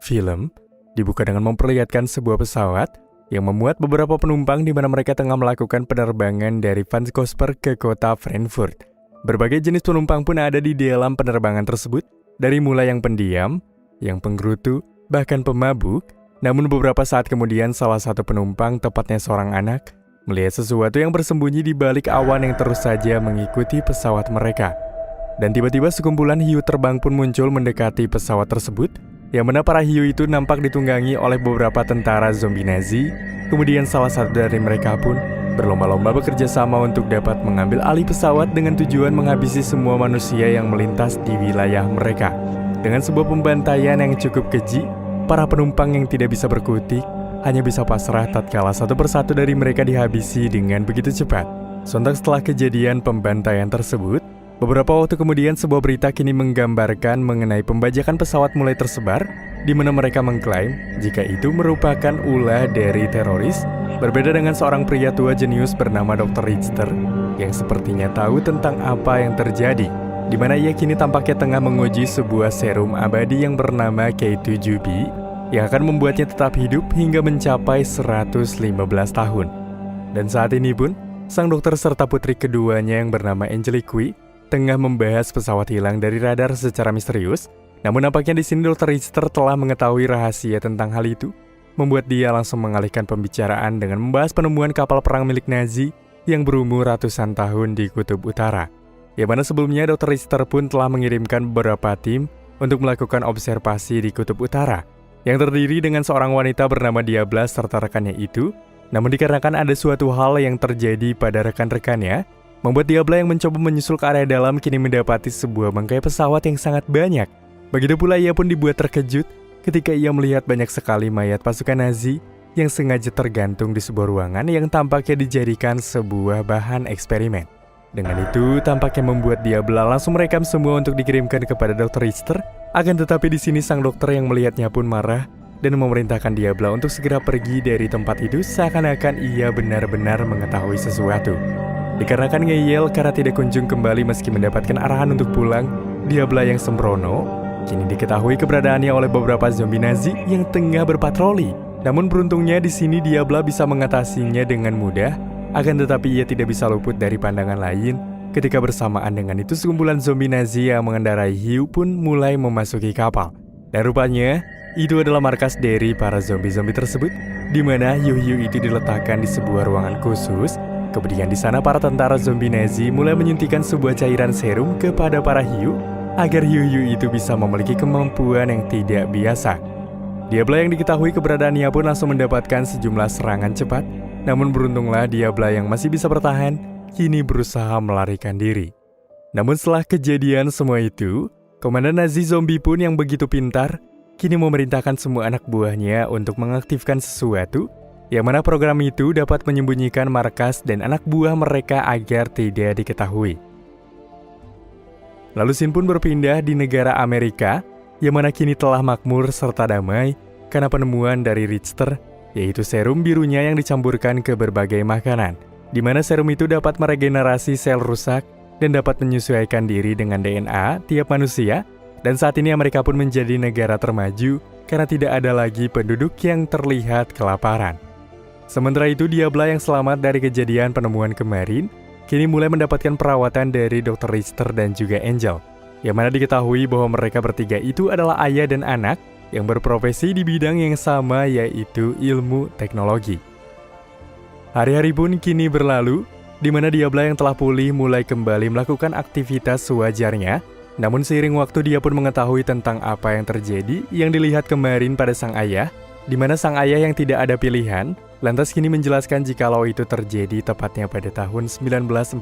Film dibuka dengan memperlihatkan sebuah pesawat yang memuat beberapa penumpang di mana mereka tengah melakukan penerbangan dari Vancouver ke kota Frankfurt. Berbagai jenis penumpang pun ada di dalam penerbangan tersebut, dari mulai yang pendiam, yang penggerutu, bahkan pemabuk. Namun beberapa saat kemudian salah satu penumpang, tepatnya seorang anak, melihat sesuatu yang bersembunyi di balik awan yang terus saja mengikuti pesawat mereka. Dan tiba-tiba sekumpulan hiu terbang pun muncul mendekati pesawat tersebut, yang mana para hiu itu nampak ditunggangi oleh beberapa tentara zombie Nazi. Kemudian salah satu dari mereka pun berlomba-lomba bekerja sama untuk dapat mengambil alih pesawat dengan tujuan menghabisi semua manusia yang melintas di wilayah mereka. Dengan sebuah pembantaian yang cukup keji, para penumpang yang tidak bisa berkutik hanya bisa pasrah tatkala satu persatu dari mereka dihabisi dengan begitu cepat. Sontak setelah kejadian pembantaian tersebut, beberapa waktu kemudian sebuah berita kini menggambarkan mengenai pembajakan pesawat mulai tersebar, di mana mereka mengklaim jika itu merupakan ulah dari teroris, berbeda dengan seorang pria tua jenius bernama Dr. Richter yang sepertinya tahu tentang apa yang terjadi, di mana ia kini tampaknya tengah menguji sebuah serum abadi yang bernama K2B yang akan membuatnya tetap hidup hingga mencapai 115 tahun. Dan saat ini pun, sang dokter serta putri keduanya yang bernama Angelique Kui tengah membahas pesawat hilang dari radar secara misterius. Namun nampaknya di sini Dr. Richter telah mengetahui rahasia tentang hal itu, membuat dia langsung mengalihkan pembicaraan dengan membahas penemuan kapal perang milik Nazi yang berumur ratusan tahun di Kutub Utara. Yang mana sebelumnya Dr. Richter pun telah mengirimkan beberapa tim untuk melakukan observasi di Kutub Utara, yang terdiri dengan seorang wanita bernama Diabla serta rekannya itu. Namun dikarenakan ada suatu hal yang terjadi pada rekan-rekannya, membuat Diabla yang mencoba menyusul ke area dalam kini mendapati sebuah bangkai pesawat yang sangat banyak. Begitu pula ia pun dibuat terkejut ketika ia melihat banyak sekali mayat pasukan Nazi yang sengaja tergantung di sebuah ruangan yang tampaknya dijadikan sebuah bahan eksperimen. Dengan itu tampaknya membuat Diabla langsung merekam semua untuk dikirimkan kepada Dr. Richter. Akan tetapi di sini sang dokter yang melihatnya pun marah dan memerintahkan Diabla untuk segera pergi dari tempat itu seakan-akan ia benar-benar mengetahui sesuatu. Dikarenakan ngeyel karena tidak kunjung kembali meski mendapatkan arahan untuk pulang, Diabla yang sembrono kini diketahui keberadaannya oleh beberapa zombie Nazi yang tengah berpatroli. Namun beruntungnya di sini Diabla bisa mengatasinya dengan mudah, akan tetapi ia tidak bisa luput dari pandangan lain ketika bersamaan dengan itu sekumpulan zombie Nazi yang mengendarai hiu pun mulai memasuki kapal. Dan rupanya itu adalah markas dari para zombie-zombie tersebut, di mana hiu-hiu itu diletakkan di sebuah ruangan khusus. Kemudian di sana para tentara zombie Nazi mulai menyuntikkan sebuah cairan serum kepada para hiu agar hiu-hiu itu bisa memiliki kemampuan yang tidak biasa. Diabla yang diketahui keberadaannya pun langsung mendapatkan sejumlah serangan cepat. Namun beruntunglah Diabla yang masih bisa bertahan kini berusaha melarikan diri. Namun setelah kejadian semua itu, komandan Nazi zombie pun yang begitu pintar kini memerintahkan semua anak buahnya untuk mengaktifkan sesuatu, yang mana program itu dapat menyembunyikan markas dan anak buah mereka agar tidak diketahui. Lalu scene pun berpindah di negara Amerika, yang mana kini telah makmur serta damai karena penemuan dari Richter, yaitu serum birunya yang dicampurkan ke berbagai makanan, di mana serum itu dapat meregenerasi sel rusak dan dapat menyesuaikan diri dengan DNA tiap manusia. Dan saat ini Amerika pun menjadi negara termaju karena tidak ada lagi penduduk yang terlihat kelaparan. Sementara itu Diabla yang selamat dari kejadian penemuan kemarin kini mulai mendapatkan perawatan dari Dr. Richter dan juga Angel, yang mana diketahui bahwa mereka bertiga itu adalah ayah dan anak yang berprofesi di bidang yang sama, yaitu ilmu teknologi. Hari-hari pun kini berlalu, di mana Diabla yang telah pulih mulai kembali melakukan aktivitas sewajarnya. Namun seiring waktu dia pun mengetahui tentang apa yang terjadi yang dilihat kemarin pada sang ayah, di mana sang ayah yang tidak ada pilihan, lantas kini menjelaskan jikalau itu terjadi tepatnya pada tahun 1944,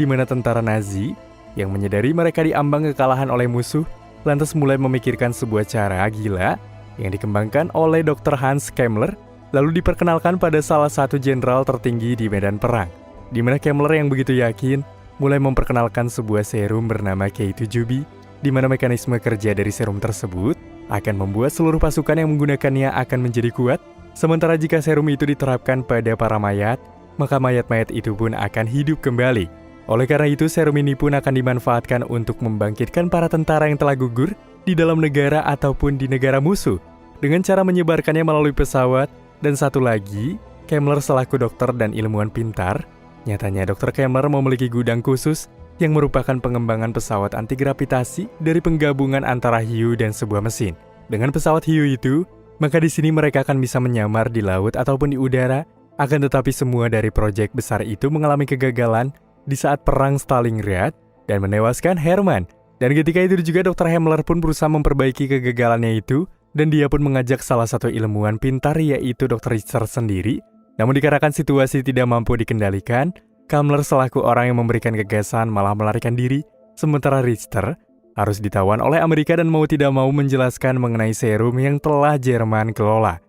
di mana tentara Nazi yang menyadari mereka diambang kekalahan oleh musuh, lantas mulai memikirkan sebuah cara gila yang dikembangkan oleh Dr. Hans Kammler, lalu diperkenalkan pada salah satu jenderal tertinggi di medan perang, di mana Kammler yang begitu yakin mulai memperkenalkan sebuah serum bernama K2B, di mana mekanisme kerja dari serum tersebut akan membuat seluruh pasukan yang menggunakannya akan menjadi kuat. Sementara jika serum itu diterapkan pada para mayat, maka mayat-mayat itu pun akan hidup kembali. Oleh karena itu, serum ini pun akan dimanfaatkan untuk membangkitkan para tentara yang telah gugur di dalam negara ataupun di negara musuh, dengan cara menyebarkannya melalui pesawat. Dan satu lagi, Kemmler selaku dokter dan ilmuwan pintar, nyatanya Dr. Kemmler memiliki gudang khusus yang merupakan pengembangan pesawat anti-gravitasi dari penggabungan antara hiu dan sebuah mesin. Dengan pesawat hiu itu, maka di sini mereka akan bisa menyamar di laut ataupun di udara, akan tetapi semua dari proyek besar itu mengalami kegagalan di saat perang Stalingrad dan menewaskan Hermann. Dan ketika itu juga Dr. Kemmler pun berusaha memperbaiki kegagalannya itu, dan dia pun mengajak salah satu ilmuwan pintar yaitu Dr. Richter sendiri. Namun dikarenakan situasi tidak mampu dikendalikan, Kemmler selaku orang yang memberikan gagasan malah melarikan diri, sementara Richter harus ditawan oleh Amerika dan mau tidak mau menjelaskan mengenai serum yang telah Jerman kelola.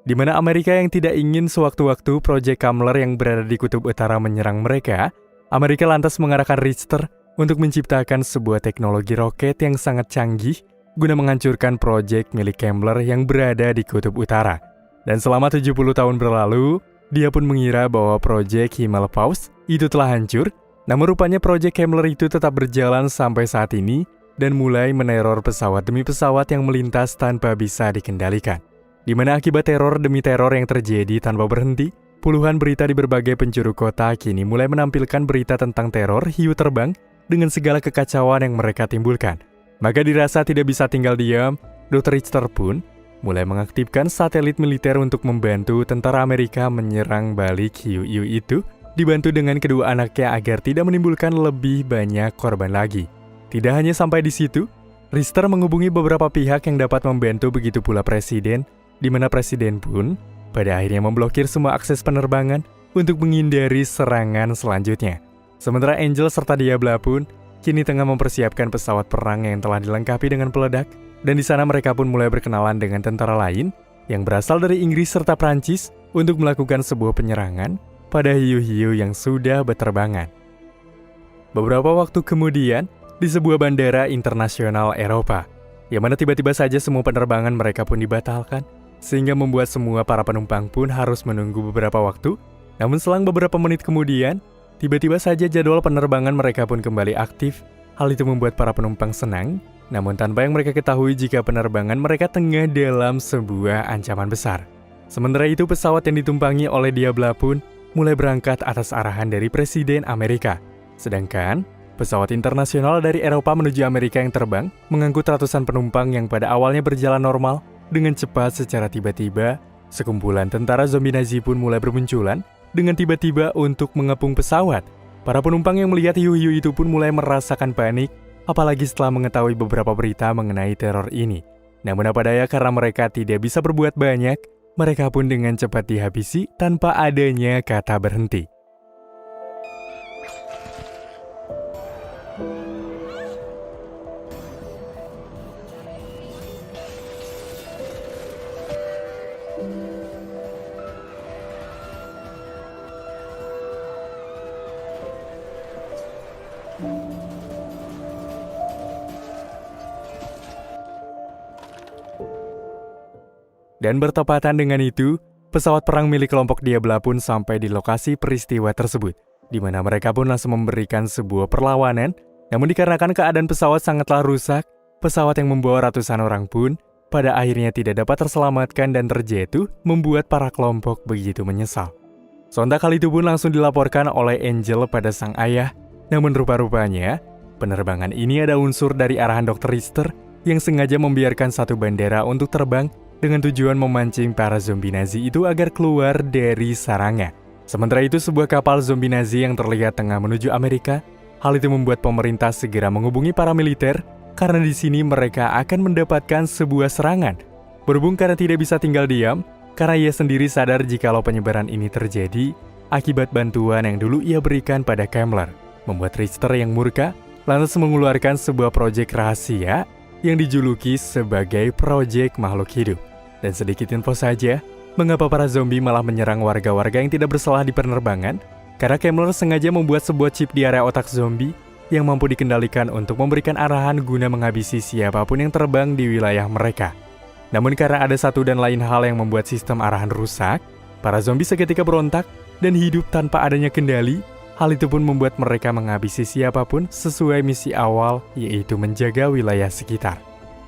Di mana Amerika yang tidak ingin sewaktu-waktu proyek Kemmler yang berada di kutub utara menyerang mereka, Amerika lantas mengarahkan Richter untuk menciptakan sebuah teknologi roket yang sangat canggih guna menghancurkan proyek milik Kemmler yang berada di kutub utara. Dan selama 70 tahun berlalu, dia pun mengira bahwa proyek Himmelpause itu telah hancur, namun rupanya proyek Kemmler itu tetap berjalan sampai saat ini dan mulai meneror pesawat demi pesawat yang melintas tanpa bisa dikendalikan. Di mana akibat teror demi teror yang terjadi tanpa berhenti, puluhan berita di berbagai penjuru kota kini mulai menampilkan berita tentang teror hiu terbang dengan segala kekacauan yang mereka timbulkan. Maka dirasa tidak bisa tinggal diam, Dr. Richter pun mulai mengaktifkan satelit militer untuk membantu tentara Amerika menyerang balik hiu-hiu itu, dibantu dengan kedua anaknya agar tidak menimbulkan lebih banyak korban lagi. Tidak hanya sampai di situ, Richter menghubungi beberapa pihak yang dapat membantu, begitu pula Presiden, di mana Presiden pun pada akhirnya memblokir semua akses penerbangan untuk menghindari serangan selanjutnya. Sementara Angel serta Diabla pun kini tengah mempersiapkan pesawat perang yang telah dilengkapi dengan peledak, dan di sana mereka pun mulai berkenalan dengan tentara lain yang berasal dari Inggris serta Prancis untuk melakukan sebuah penyerangan pada hiu-hiu yang sudah berterbangan. Beberapa waktu kemudian, di sebuah bandara internasional Eropa, yang mana tiba-tiba saja semua penerbangan mereka pun dibatalkan, sehingga membuat semua para penumpang pun harus menunggu beberapa waktu. Namun selang beberapa menit kemudian, tiba-tiba saja jadwal penerbangan mereka pun kembali aktif. Hal itu membuat para penumpang senang, namun tanpa yang mereka ketahui jika penerbangan mereka tengah dalam sebuah ancaman besar. Sementara itu pesawat yang ditumpangi oleh Diabla pun mulai berangkat atas arahan dari Presiden Amerika. Sedangkan pesawat internasional dari Eropa menuju Amerika yang terbang mengangkut ratusan penumpang yang pada awalnya berjalan normal. Dengan cepat secara tiba-tiba, sekumpulan tentara zombie Nazi pun mulai bermunculan dengan tiba-tiba untuk mengepung pesawat. Para penumpang yang melihat hiu-hiu itu pun mulai merasakan panik, apalagi setelah mengetahui beberapa berita mengenai teror ini. Namun apa daya karena mereka tidak bisa berbuat banyak, mereka pun dengan cepat dihabisi tanpa adanya kata berhenti. Dan bertepatan dengan itu, pesawat perang milik kelompok Diabla pun sampai di lokasi peristiwa tersebut, di mana mereka pun langsung memberikan sebuah perlawanan. Namun dikarenakan keadaan pesawat sangatlah rusak, pesawat yang membawa ratusan orang pun pada akhirnya tidak dapat terselamatkan dan terjatuh, membuat para kelompok begitu menyesal. Sontak hal itu pun langsung dilaporkan oleh Angel pada sang ayah. Namun rupa-rupanya, penerbangan ini ada unsur dari arahan Dr. Richter yang sengaja membiarkan satu bandara untuk terbang dengan tujuan memancing para zombie Nazi itu agar keluar dari sarangnya. Sementara itu, sebuah kapal zombie Nazi yang terlihat tengah menuju Amerika. Hal itu membuat pemerintah segera menghubungi para militer, karena di sini mereka akan mendapatkan sebuah serangan. Berhubung karena tidak bisa tinggal diam, karena ia sendiri sadar jikalau penyebaran ini terjadi akibat bantuan yang dulu ia berikan pada Kemmler, membuat Richter yang murka lantas mengeluarkan sebuah proyek rahasia yang dijuluki sebagai proyek makhluk hidup. Dan sedikit info saja, mengapa para zombie malah menyerang warga-warga yang tidak bersalah di penerbangan? Karena Kemmler sengaja membuat sebuah chip di area otak zombie yang mampu dikendalikan untuk memberikan arahan guna menghabisi siapapun yang terbang di wilayah mereka. Namun karena ada satu dan lain hal yang membuat sistem arahan rusak, para zombie seketika berontak dan hidup tanpa adanya kendali. Hal itu pun membuat mereka menghabisi siapapun sesuai misi awal, yaitu menjaga wilayah sekitar.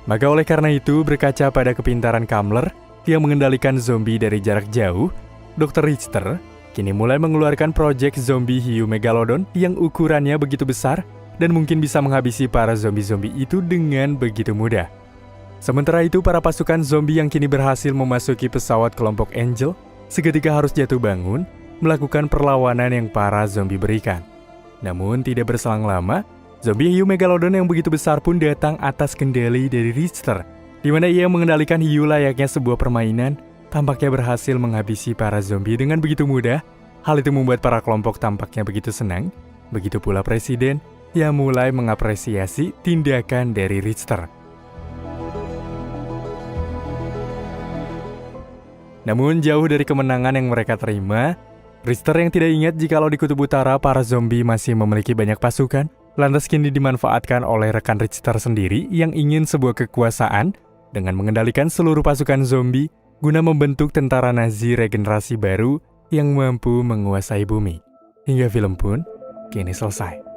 Maka oleh karena itu, berkaca pada kepintaran Kammler yang mengendalikan zombie dari jarak jauh, Dr. Richter kini mulai mengeluarkan proyek zombie hiu megalodon yang ukurannya begitu besar dan mungkin bisa menghabisi para zombie-zombie itu dengan begitu mudah. Sementara itu, para pasukan zombie yang kini berhasil memasuki pesawat kelompok Angel seketika harus jatuh bangun melakukan perlawanan yang para zombie berikan. Namun tidak berselang lama, zombie hiu megalodon yang begitu besar pun datang atas kendali dari Richter, di mana ia mengendalikan hiu layaknya sebuah permainan, tampaknya berhasil menghabisi para zombie dengan begitu mudah. Hal itu membuat para kelompok tampaknya begitu senang, begitu pula Presiden yang mulai mengapresiasi tindakan dari Richter. Namun jauh dari kemenangan yang mereka terima, Richter yang tidak ingat jikalau di Kutub Utara para zombie masih memiliki banyak pasukan, lantas kini dimanfaatkan oleh rekan Richter sendiri yang ingin sebuah kekuasaan dengan mengendalikan seluruh pasukan zombie guna membentuk tentara Nazi regenerasi baru yang mampu menguasai bumi. Hingga film pun kini selesai.